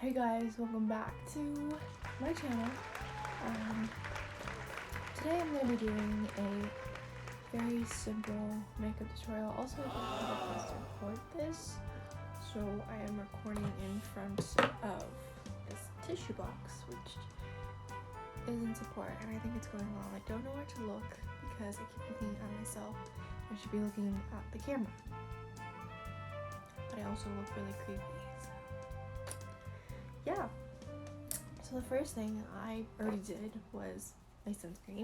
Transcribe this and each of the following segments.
Hey guys, welcome back to my channel. Today I'm going to be doing a very simple makeup tutorial. Also, I don't have a place to record this, so I am recording in front of this tissue box, which is in support, and I think it's going well. I don't know where to look because I keep looking at myself. I should be looking at the camera, but I also look really creepy. Yeah, so the first thing I already did was my sunscreen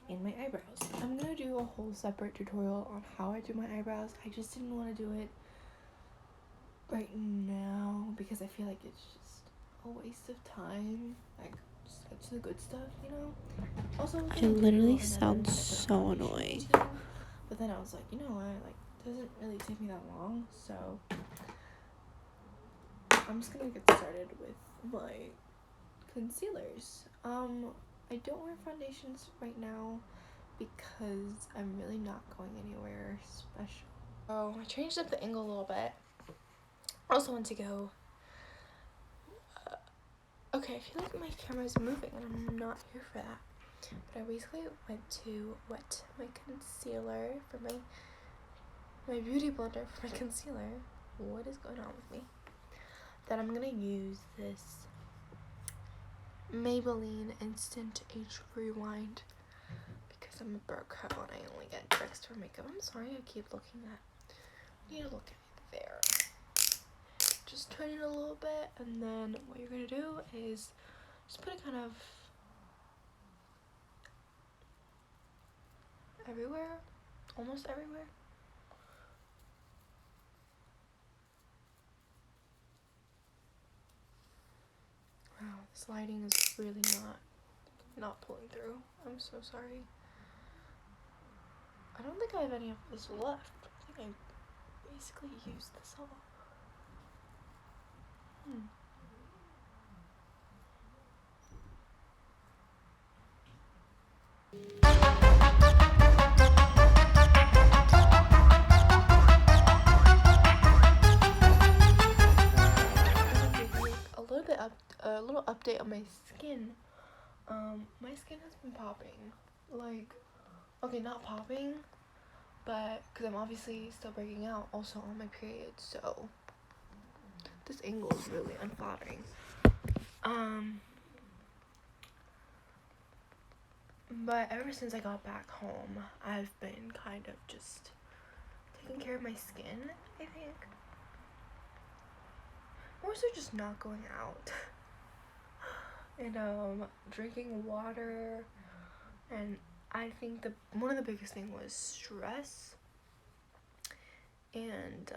and my eyebrows. I'm gonna do a whole separate tutorial on how I do my eyebrows. I just didn't want to do it right now because I feel like it's just a waste of time. Like, just get to the good stuff, you know? Also, I literally sound so annoying. Too, but then I was like, you know what? Like, it doesn't really take me that long, so I'm just gonna get started with my concealers. I don't wear foundations right now because I'm really not going anywhere special. Oh, I changed up the angle a little bit. I also want to go. Okay, I feel like my camera is moving and I'm not here for that. But I basically went to wet my concealer for my beauty blender for my concealer. What is going on with me? Then I'm gonna use this Maybelline Instant Age Rewind because I'm a broke couple and I only get tricks for makeup. I'm sorry, I keep looking at. I need to look at it there. Just turn it a little bit, and then what you're gonna do is just put it kind of everywhere, almost everywhere. Wow, this lighting is really not pulling through. I'm so sorry. I don't think I have any of this left. I think I basically used this all. A little update on my skin. My skin has been popping. Like, okay, not popping, but because I'm obviously still breaking out also on my period, so this angle is really unflattering. But ever since I got back home, I've been kind of just taking care of my skin, I think. More so just not going out. And drinking water, and I think one of the biggest thing was stress. And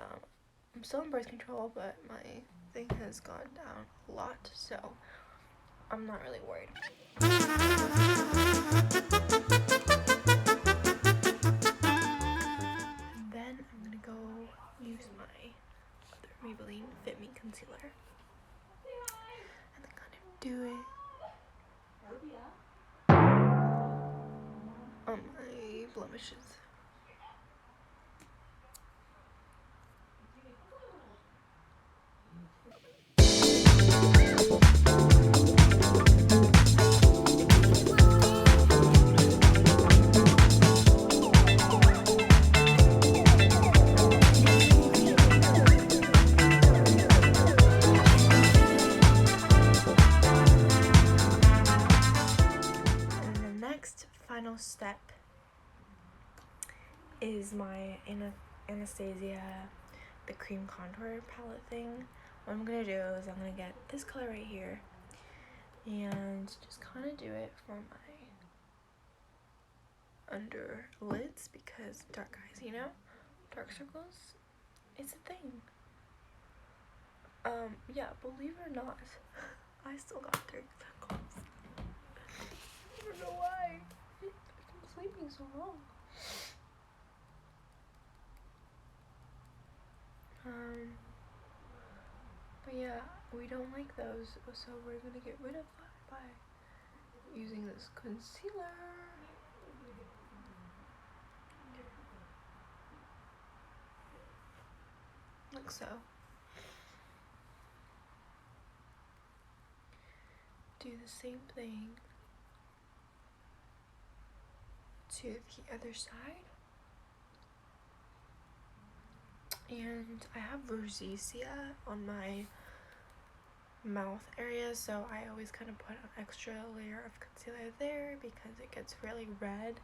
I'm still on birth control, but my thing has gone down a lot, so I'm not really worried. And then I'm gonna go use my other Maybelline Fit Me concealer and then kind of do it on my blemishes. Final step is my Anastasia, the cream contour palette thing. What I'm gonna do is I'm gonna get this color right here and just kind of do it for my under lids because dark eyes, you know, dark circles, it's a thing. Yeah, believe it or not, I still got dark circles. I don't know why. I've been sleeping so long. But yeah, we don't like those, so we're gonna get rid of that by using this concealer. Like so. do the same thing to the other side. And I have rosacea on my mouth area, so I always kind of put an extra layer of concealer there because it gets really red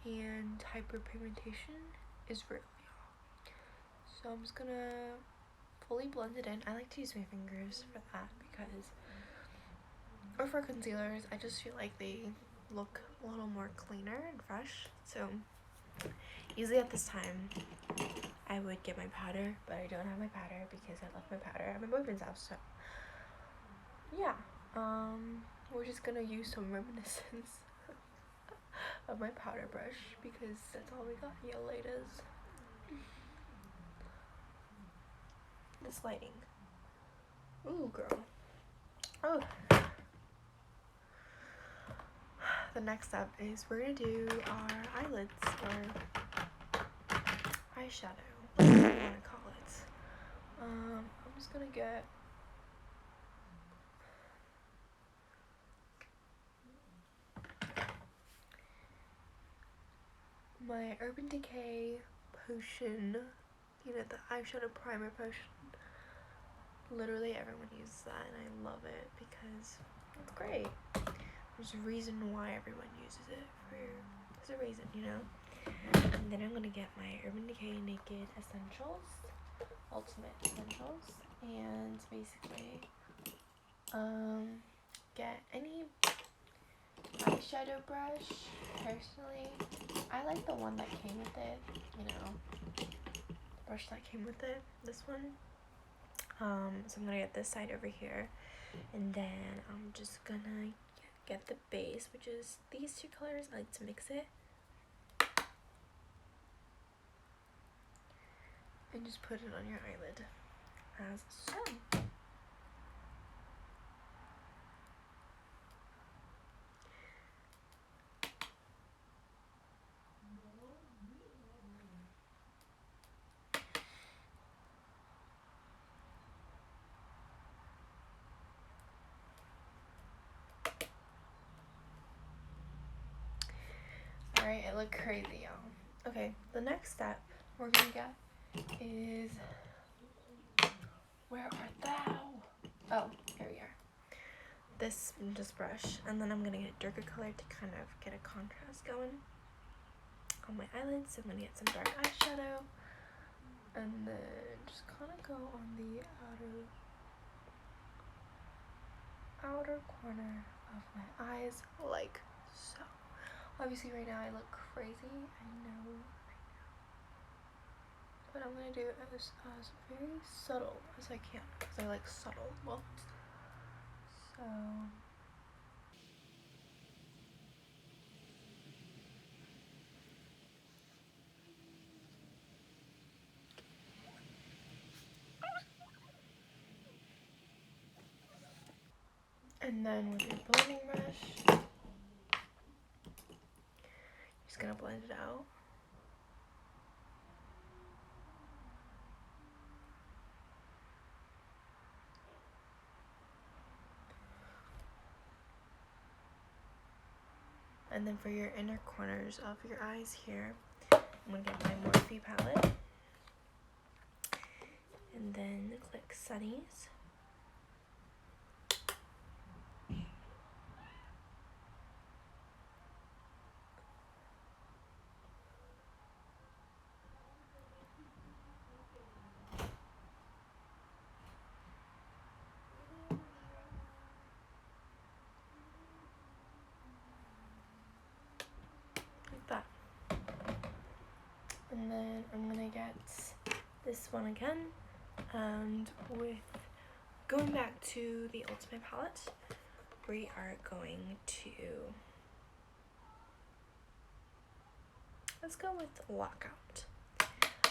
and hyperpigmentation is really off. So I'm just gonna fully blend it in. I like to use my fingers for that because, or for concealers, I just feel like they look a little more cleaner and fresh. So usually at this time I would get my powder, but I don't have my powder because I left my powder at my boyfriend's house. So yeah, we're just gonna use some reminiscence of my powder brush because that's all we got here, ladies. This lighting. Ooh, girl. Oh. The next step is we're gonna do our eyelids or eyeshadow, whatever you wanna call it. I'm just gonna get my Urban Decay potion, you know, the eyeshadow primer potion. Literally everyone uses that and I love it because it's great. There's a reason why everyone uses it. There's a reason, you know. And then I'm gonna get my Urban Decay Naked Essentials, Ultimate Essentials, and basically get any eyeshadow brush. Personally, I like the one that came with it, you know, the brush that came with it, this one. So I'm gonna get this side over here, and then I'm just gonna get the base, which is these two colors. I like to mix it and just put it on your eyelid as so. Alright, it looked crazy, y'all. Okay, the next step we're gonna get is, where art thou? Oh, here we are. This brush, and then I'm gonna get a darker color to kind of get a contrast going on my eyelids. So I'm gonna get some dark eyeshadow, and then just kind of go on the outer corner of my eyes, like so. Obviously right now I look crazy, I know, but I'm gonna do it as very subtle as I can because I like subtle looks. So and then with your blending brush, you're just gonna blend it out. And then for your inner corners of your eyes here, I'm gonna get my Morphe palette, and then click Sunnies. Like that. And then I'm gonna get this one again, and with going back to the Ultimate palette, we are going to, let's go with Lockout,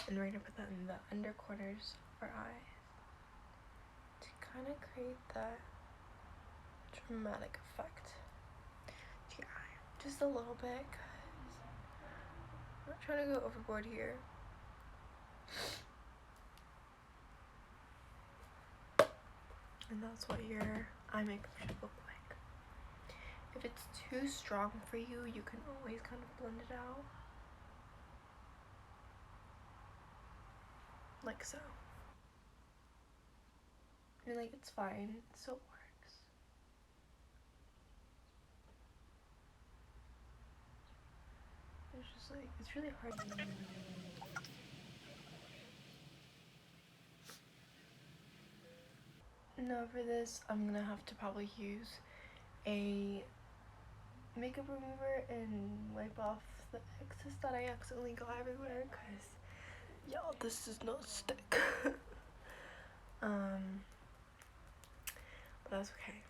and we're gonna put that in the under corners of our eyes to kind of create that dramatic effect to your eye, just a little bit, because I'm not trying to go overboard here. And that's what your eye makeup should look like. If it's too strong for you, you can always kind of blend it out. Like so. I mean, like, it's fine. It still works. It's just like, it's really hard. Now for this, I'm gonna have to probably use a makeup remover and wipe off the excess that I accidentally got everywhere, because y'all, this does not stick. But that's okay.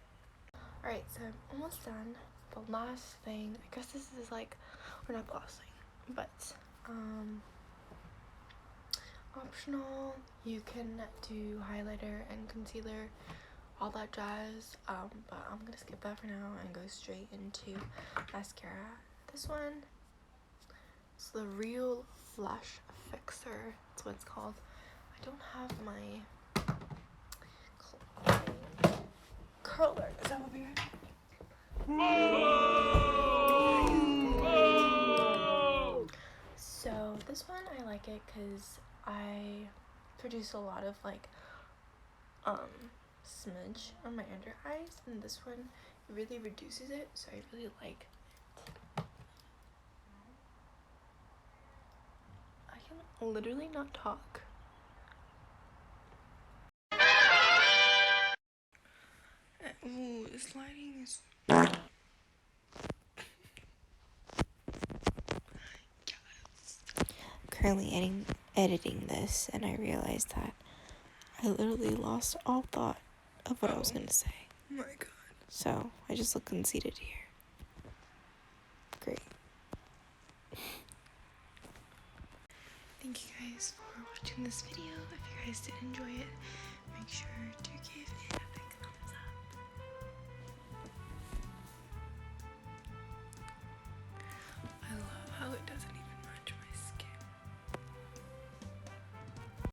Alright, so I'm almost done. The last thing, I guess this is like, or not the last thing, but optional. You can do highlighter and concealer, all that jazz, but I'm gonna skip that for now and go straight into mascara. This one, it's the Real Flash Fixer, that's what it's called. I don't have my curler, is that over here? So this one, I like it because I produce a lot of like smudge on my under eyes, and this one really reduces it, so I really like it. I can literally not talk. Ooh, this lighting is... Currently editing this, and I realized that I literally lost all thought of what I was gonna say. Oh my god. So I just look conceited here. Great. Thank you guys for watching this video. If you guys did enjoy it, make sure to give it